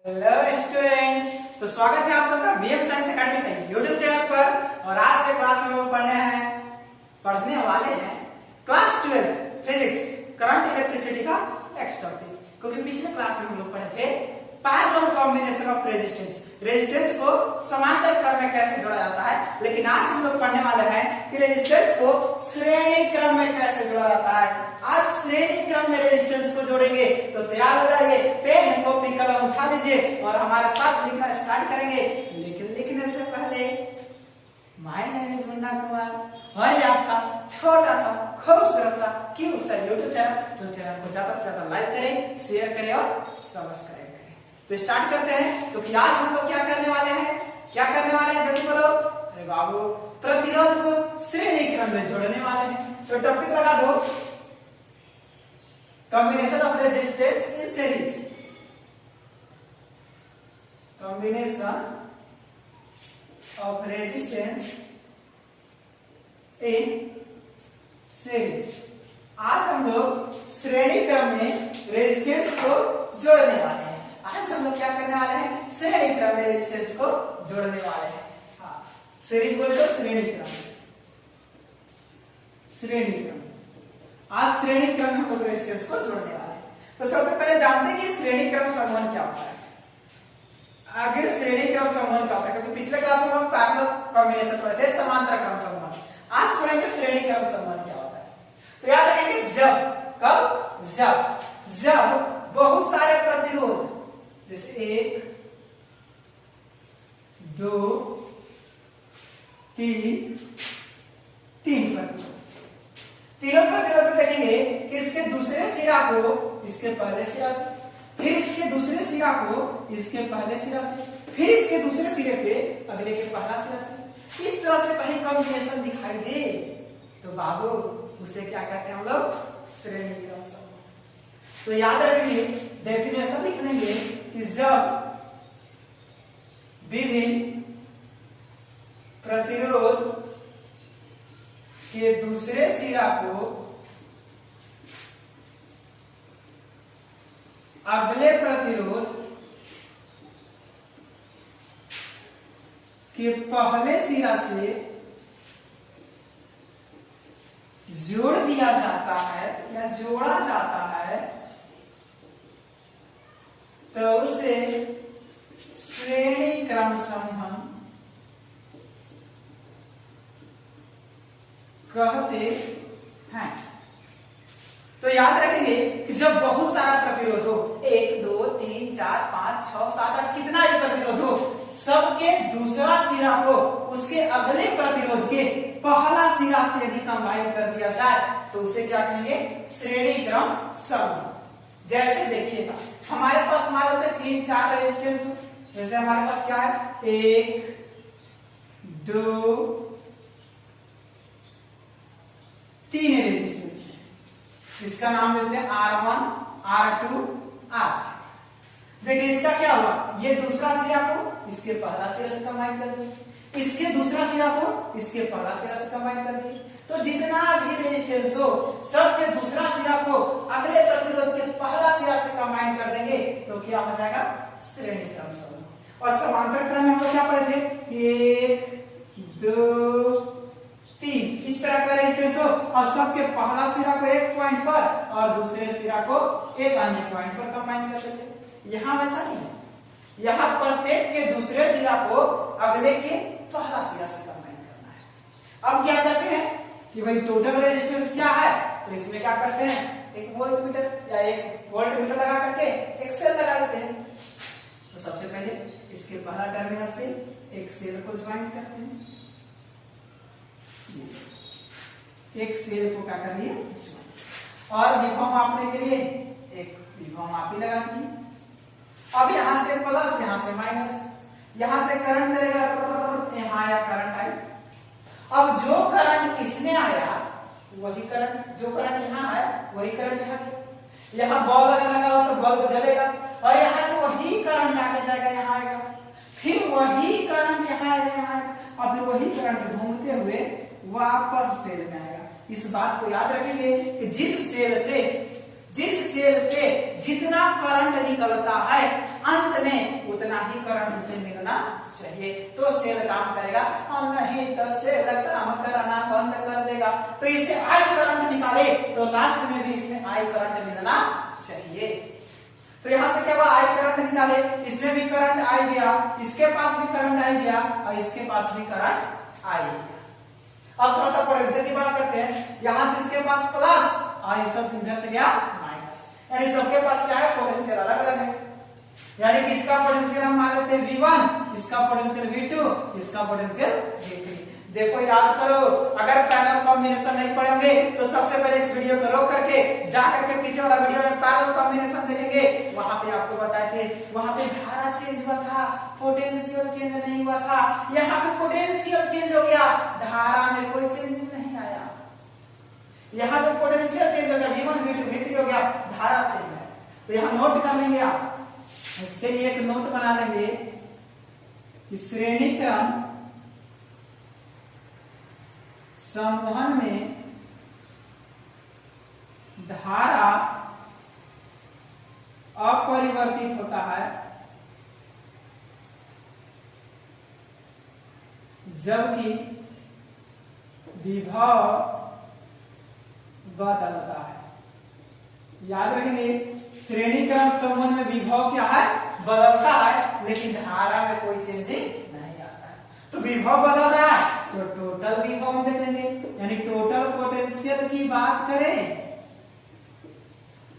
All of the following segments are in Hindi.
हेलो स्टूडेंट, तो स्वागत है आप सबका बीएम साइंस एकेडमी के यूट्यूब चैनल पर। और आज के क्लास में हम पढ़ने वाले हैं क्लास 12 फिजिक्स करंट इलेक्ट्रिसिटी का नेक्स्ट टॉपिक। क्योंकि पिछले क्लास में हम लोग पढ़े थे पैरेलल कॉम्बिनेशन ऑफ रेजिस्टेंस को समांतर क्रम में कैसे जोड़ा जाता है, लेकिन आज हम लोग पढ़ने वाले हैं कि रेजिस्टेंस को श्रेणी क्रम में कैसे जोड़ा जाता है। आज श्रेणी क्रम में रेजिस्टेंस को जोड़ेंगे, तो तैयार हो जाइए, पेन कॉपी कलम उठा लीजिए और हमारे साथ लिखना स्टार्ट करेंगे। लेकिन लिखने से पहले my name is Munna Kumar और ये आपका छोटा सा खूबसूरत सा क्यूट सा यूट्यूब चैनल, तो चैनल को ज्यादा से ज्यादा लाइक करें, शेयर करें और सब्सक्राइब करें। तो स्टार्ट करते हैं, क्योंकि आज हम लोग क्या करने वाले हैं जल्दी बोलो। अरे बाबू, प्रतिरोध को श्रेणी क्रम में जोड़ने वाले हैं। तो टॉपिक लगा दो, combination of resistance in series. Combination of resistance in series. आज हम लोग श्रेणी क्रम में रेजिस्टेंस को जोड़ने वाले हैं। आज हम लोग क्या करने वाले हैं, श्रेणी क्रम में रेजिस्टेंस को जोड़ने वाले हैं। हाँ, सीरीज बोले तो श्रेणी क्रम। आज श्रेणी क्रम में हम लोग रेजिस्टेंस को जोड़ने वाले हैं। तो सबसे पहले जानते हैं कि श्रेणी क्रम संबंध क्या होता है। आगे श्रेणी क्रम संबंध क्या होता है, क्योंकि पिछले क्लास में हम पैरेलल कॉम्बिनेशन पढ़े थे, समांतर क्रम संबंध। आज पढ़ेंगे श्रेणी क्रम संबंध क्या होता है। तो याद रखेंगे जब बहुत सारे प्रतिरोध, जैसे 1 2 3 प्रतिरोध, तीनों प्रतिरोध देखेंगे कि इसके दूसरे सिरा को इसके पहले सिरा से, फिर इसके दूसरे सिरा को इसके पहले सिरा से, फिर इसके दूसरे सिरे पे अगले के पहला सिरा से, इस तरह से कहीं कॉम्बिनेशन दिखाई दे तो बाबू उसे क्या कहते हैं हम लोग, श्रेणी क्रम संबंध। तो याद रखिए, डेफिनेशन लिख लेंगे कि जब विभिन्न प्रतिरोध के दूसरे सिरा को अगले प्रतिरोध के पहले सिरा से जोड़ दिया जाता है या जोड़ा जाता है, तो उसे श्रेणी क्रम संबंध कहते हैं। तो याद रखेंगे कि जब बहुत सारा प्रतिरोध हो, 1 2 3 4 5 6 7 8 कितना भी प्रतिरोध हो, सबके दूसरा सिरा को उसके अगले प्रतिरोध के पहला सिरा से यदि कंबाइन कर दिया जाए तो उसे क्या कहेंगे, श्रेणी क्रम संबंध। जैसे देखिएगा, हमारे पास मान लेते 3 4 रेजिस्टेंस, जैसे हमारे पास क्या है 1 2 3 रेजिस्टेंस है। इसका नाम लेते हैं R1 R2 R3। देखिए इसका क्या हुआ, ये दूसरा सिरा को इसके पहला सिरा से कंबाइन कर दिए, इसके दूसरा सिरा को इसके पहला सिरा से कंबाइन कर दिए। तो जितना भी रेजिस्टेंस हो, सबके दूसरा सिरा को अगले प्रतिरोध के पहला सिरा से कंबाइन कर देंगे तो क्या हो जाएगा, श्रेणी क्रम संबंध। और समांतर क्रम में हम लोग क्या पढ़े थे, 1 2 3 इस तरह का रेजिस्टेंस हो और सबके पहला सिरा को एक पॉइंट पर और दूसरे सिरा को एक अन्य पॉइंट पर कंबाइन कर देते। यहाँ वैसा नहीं है, यहाँ प्रत्येक के दूसरे सिरा को अगले के पहला सिरा से कंबाइन करना है। अब क्या करते हैं कि भाई टोटल रेजिस्टेंस क्या है, तो इसमें क्या करते हैं, एक वोल्टमीटर या एक वोल्टमीटर लगा करके एक सेल लगा देते हैं। तो सबसे पहले इसके पहला टर्मिनल से एक सेल को ज्वाइन करते हैं, एक सेल को क्या कर लिए, और विभव मापने के लिए एक विभव मापी लगा दी। अब यहां से प्लस, यहां से माइनस, यहां से करंट चलेगा, यहां आया करंट आई। अब जो करंट इसमें आया वही करंट, जो करंट यहाँ आया वही करंट यहाँ गया। यहाँ बल्ब अगर लगा हो तो बल्ब जलेगा, और यहाँ से वही करंट आगे जाएगा, यहाँ आएगा, फिर वही करंट यहाँ आएगा, यहाँ आएगा, और फिर वही करंट घूमते हुए वापस सेल में आएगा। इस बात को याद रखेंगे कि जिस सेल से जितना करंट निकलता है अंत में उतना ही करंट उसे मिलना चाहिए तो सेल काम करेगा, और नहीं तो सेल काम करना बंद कर देगा। तो इसे आई करंट निकाले तो लास्ट में भी इसमें आई करंट मिलना चाहिए। तो यहां से क्या हुआ, आई करंट निकाले, इसमें भी करंट आई गया, इसके पास भी करंट आई गया, और इसके पास भी करंट आई गया। अब थोड़ा सा पोटेंशियल की बात करते हैं। यहां से इसके पास प्लस और ये सब इधर से गया माइनस, यानी सबके पास क्या है, पोटेंशियल अलग अलग है। यानी कि इसका पोटेंशियल हम मान लेते हैं V1, इसका पोटेंशियल V2, इसका पोटेंशियल V3। देखो याद करो, अगर पैरेलल कॉम्बिनेशन नहीं पढ़ेंगे तो सबसे पहले इस वीडियो को रोक करके जा करके पीछे वाला वीडियो में पैरेलल कॉम्बिनेशन देखेंगे। वहां पे आपको बताए थे, वहां पे धारा चेंज हुआ था, पोटेंशियल चेंज नहीं हुआ था। यहाँ पे पोटेंशियल चेंज हो गया, धारा में कोई चेंज नहीं आया। यहाँ पे पोटेंशियल चेंज हो गया, V1 V2 V3 हो गया, धारा सेम है। तो यहाँ नोट कर लेंगे आप, इसके लिए एक नोट बना लेंगे कि श्रेणी क्रम संवहन में धारा अपरिवर्तित होता है जबकि विभव बदलता है। याद रखेंगे, श्रेणी क्रम संबंध में विभव क्या है, बदलता है, लेकिन धारा में कोई चेंजिंग नहीं आता है। तो विभव बदल रहा है तो टोटल विभव हम देख लेंगे, यानी टोटल पोटेंशियल की बात करें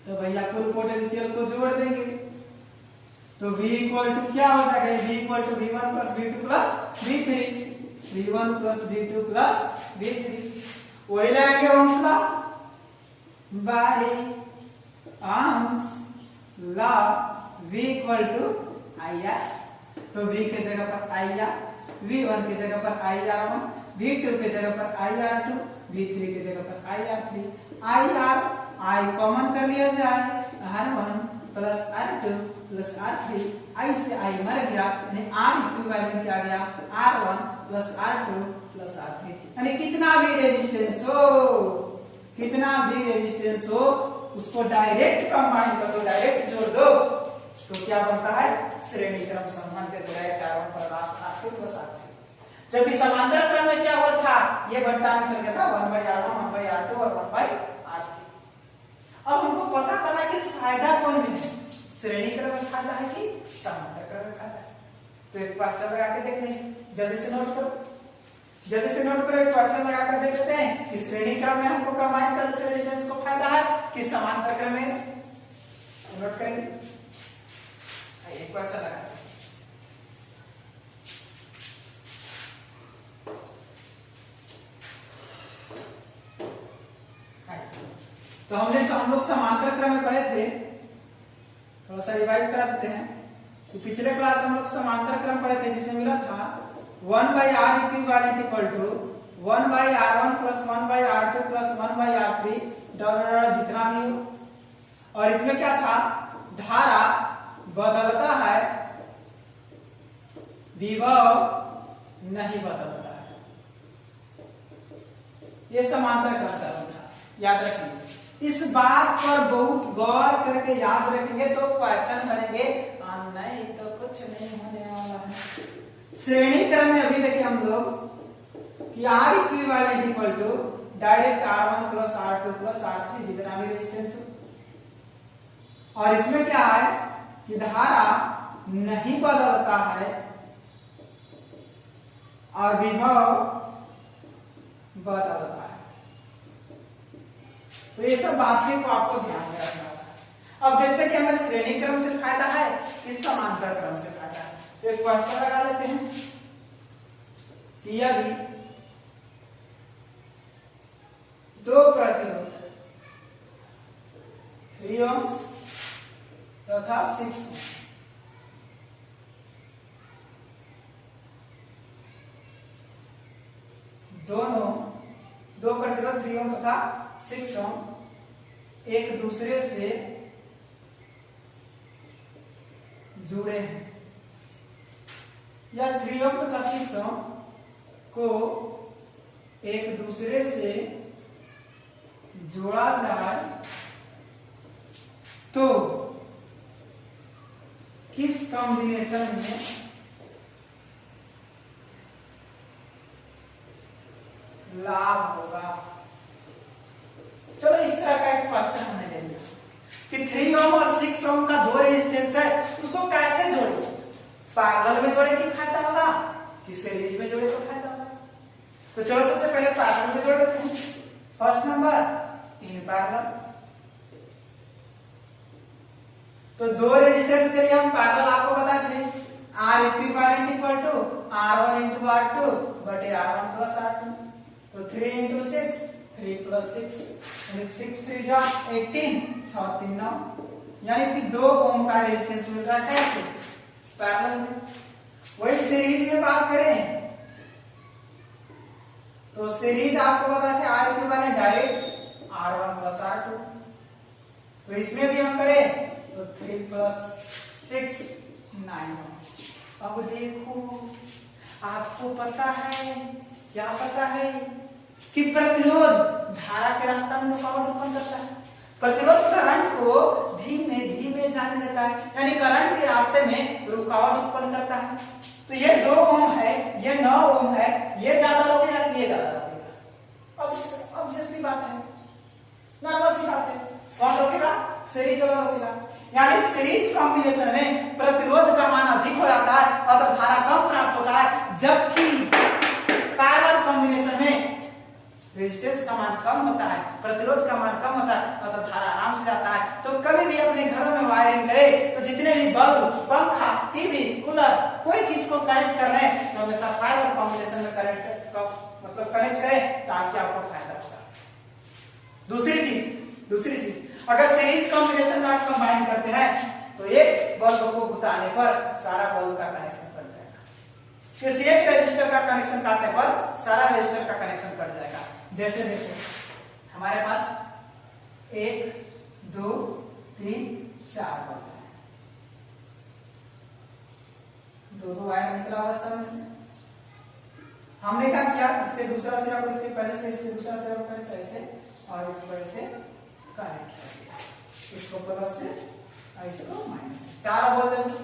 तो भैया कुल पोटेंशियल को जोड़ देंगे तो V इक्वल टू क्या हो जाएगा, V equal to V1 plus V2 plus V3, V1 plus V2 plus V3। वही लाएंगे Ohm's law, by Ohm's law V equal to IR। तो V के जगह पर IR, V1 के जगह पर IR1, V2 के जगह पर IR2, V3 के जगह पर IR3। IR I कॉमन कर लिया जाए, R1 plus R2 plus R3, I से I मर गया, यानी R इक्विवेलेंट क्या गया, R1 plus R2 plus R3। यानी कितना भी रेजिस्टेंस हो, कितना भी रेजिस्टेंस हो, उसको डायरेक्ट कंबाइन कर दो, डायरेक्ट जोड़ दो, तो क्या बनता है, श्रेणी क्रम संबंध के direct R1 plus R2 plus R3। जबकि समांतर क्रम में क्या हुआ था, ये बट्टा में चल गया था 1/R1 1/R2 और 1/R3। अब हमको पता करना है कि फायदा कौन में है, श्रेणी क्रम में फायदा है कि समांतर क्रम में फायदा है। तो एक क्वेश्चन लगा के देख लें, जल्दी से नोट करो, जल्दी से नोट करो, एक क्वेश्चन लगा कर देख लेते हैं कि श्रेणी क्रम में हमको कंबाइन करने से रेजिस्टेंस को फायदा है कि समांतर क्रम में। नोट करेंगे, एक क्वेश्चन लगा, तो हम लोग समांतर क्रम में पढ़े थे, थोड़ा सा रिवाइज करा देते हैं। तो पिछले क्लास हम लोग समांतर क्रम पढ़े थे जिसमें मिला था 1/R equivalent equal to 1/R1 plus 1/R2 plus 1/R3 जितना भी हो। और इसमें क्या था, धारा बदलता है, विभव नहीं बदलता है। ये समांतर क्रम का था, याद रखिए। इस बात पर बहुत गौर करके याद रखेंगे तो क्वेश्चन बनेंगे, नहीं तो कुछ नहीं होने वाला है। श्रेणी क्रम में अभी देखिए हम लोग कि R equivalent equal to direct R1 plus R2 plus R3 जितना भी रेजिस्टेंस हो। और इसमें क्या है कि धारा नहीं बदलता है और विभव बदलता है। तो ये सब बातें को आपको ध्यान में रखना होगा। अब देखते हैं कि हमें श्रेणी क्रम से फायदा है कि समांतर क्रम से फायदा है। तो एक क्वेश्चन लगा लेते हैं कि यदि दो प्रतिरोध 3 ohms तथा 6 ohms दोनों, दो प्रतिरोध 3 ohm तथा 6 ohm एक दूसरे से जुड़े हैं, या 3 ohm तथा 6 ohm को एक दूसरे से जोड़ा जाए तो किस कॉम्बिनेशन में लाभ होगा। चलो इस तरह का एक क्वेश्चन हमने ले लिया कि 3 ओम और 6 ओम का दो रेजिस्टेंस है, उसको कैसे जोड़े, पैरेलल में जोड़े कि फायदा होगा कि सीरीज में जोड़े तो फायदा होगा। तो चलो सबसे पहले पैरेलल में जोड़ लेते हैं। फर्स्ट नंबर इन पैरेलल, तो दो रेजिस्टेंस के लिए हम पैरेलल आपको बताए थे R equivalent equal to R1 into R2 बटे R1 plus R2। तो 3 into 6 3 plus 6 6 3 जा 18 6 3 9, यानी कि 2 ओम का रेजिस्टेंस मिल रहा है कैसे, पैरेलल में। वही सीरीज में बात करें तो सीरीज आपको पता है R equivalent direct R1 plus R2, तो इसमें भी हम करें तो 3 plus 6 9। अब देखो आपको पता है, क्या पता है कि प्रतिरोध धारा के रास्ता में रुकावट उत्पन्न करता है। प्रतिरोध करंट को धीमे धीमे जाने देता है, यानी करंट के रास्ते में रुकावट उत्पन्न करता है। तो ये 2 ओम है, ये 9 ओम है, ये ज्यादा रोकेगा कि ये ज्यादा रोकेगा। अब जैसी बात है, नॉर्मल सी बात है, कौन रोकेगा, सीरीज वाला रोकेगा। यानी सीरीज कॉम्बिनेशन में प्रतिरोध का मान अधिक हो जाता है और धारा कम प्राप्त होता है, जबकि पैरेलल कॉम्बिनेशन में रेजिस्टेंस का मान कम होता है, प्रतिरोध का मान कम होता है और धारा आराम से जाता है। तो कभी भी अपने घरों में वायरिंग करे तो जितने भी बल्ब, पंखा, टीवी, कूलर, कोई चीज को कनेक्ट कर रहे हैं तो हमेशा पैरेलल कॉम्बिनेशन में कनेक्ट करें ताकि आपको फायदा होगा। दूसरी चीज अगर सीरीज कॉम्बिनेशन में आप कंबाइन करते हैं तो एक बल्ब को बुताने पर सारा बल्ब का कनेक्शन कट जाएगा, किसी एक रेजिस्टर का कनेक्शन काटने पर सारा रेजिस्टर का कनेक्शन कट जाएगा। जैसे देखो हमारे पास 1 2 3 4 बल्ब है, 2 वायर निकला हुआ समय से। हमने क्या किया, इसके दूसरा सिरा को इसके पहले से, इसके दूसरा सिरा को पहले से ऐसे और इस पर से कनेक्ट कर दिया, इसको प्लस से और इसको माइनस से, 4 बोल देंगे।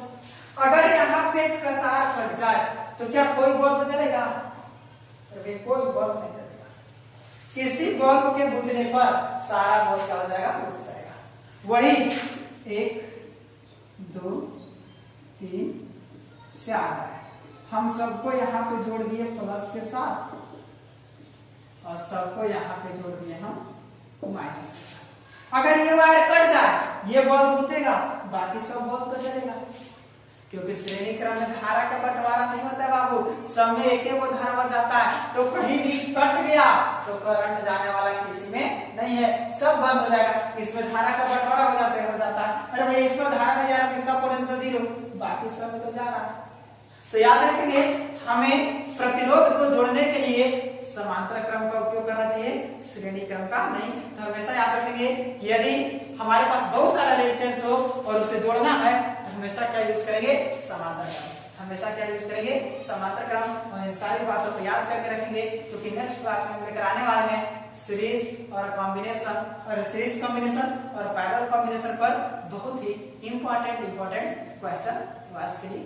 अगर यहाँ पे कतार कट जाए तो क्या कोई बल्ब जलेगा, कोई बल्ब नहीं जलेगा। किसी बल्ब के बुझने पर सारा बल्ब क्या हो जाएगा, बुझ जाएगा। वही 1 2 3 4 है, हम सबको यहाँ पे जोड़ दिए प्लस के साथ और सबको यहाँ पे जोड़ दिए हम माइनस के साथ। अगर ये वायर कट जाए ये बल्ब बुझेगा, बाकी सब बल्ब तो जलेगा, क्योंकि श्रेणी क्रम में धारा का बंटवारा नहीं होता है बाबू, सब में एक वो धारा जाता है। तो कहीं भी कट गया तो करंट जाने वाला किसी में नहीं है, सब बंद हो जाएगा। इसमें धारा का बंटवारा हो जाता है। अरे भाई इसमें धारा नहीं जा रहा, इसका पोटेंशियल 0, बाकी सब में तो जा रहा है। तो याद रखेंगे हमें प्रतिरोध को जोड़ने के लिए समांतर क्रम का उपयोग करना चाहिए, श्रेणी क्रम का नहीं। तो हमेशा याद रखेंगे यदि हमारे पास बहुत सारा रेजिस्टेंस हो और उसे जोड़ना है तो हमेशा क्या यूज करेंगे, समांतर क्रम। हमेशा क्या यूज करेंगे, समांतर क्रम। और इन सारी बातों को याद करके रखेंगे क्योंकि नेक्स्ट क्लास में लेकर आने वाले हैं सीरीज और कॉम्बिनेशन और सीरीज कॉम्बिनेशन और पैरेलल कॉम्बिनेशन पर बहुत ही इंपॉर्टेंट क्वेश्चन। आज के लिए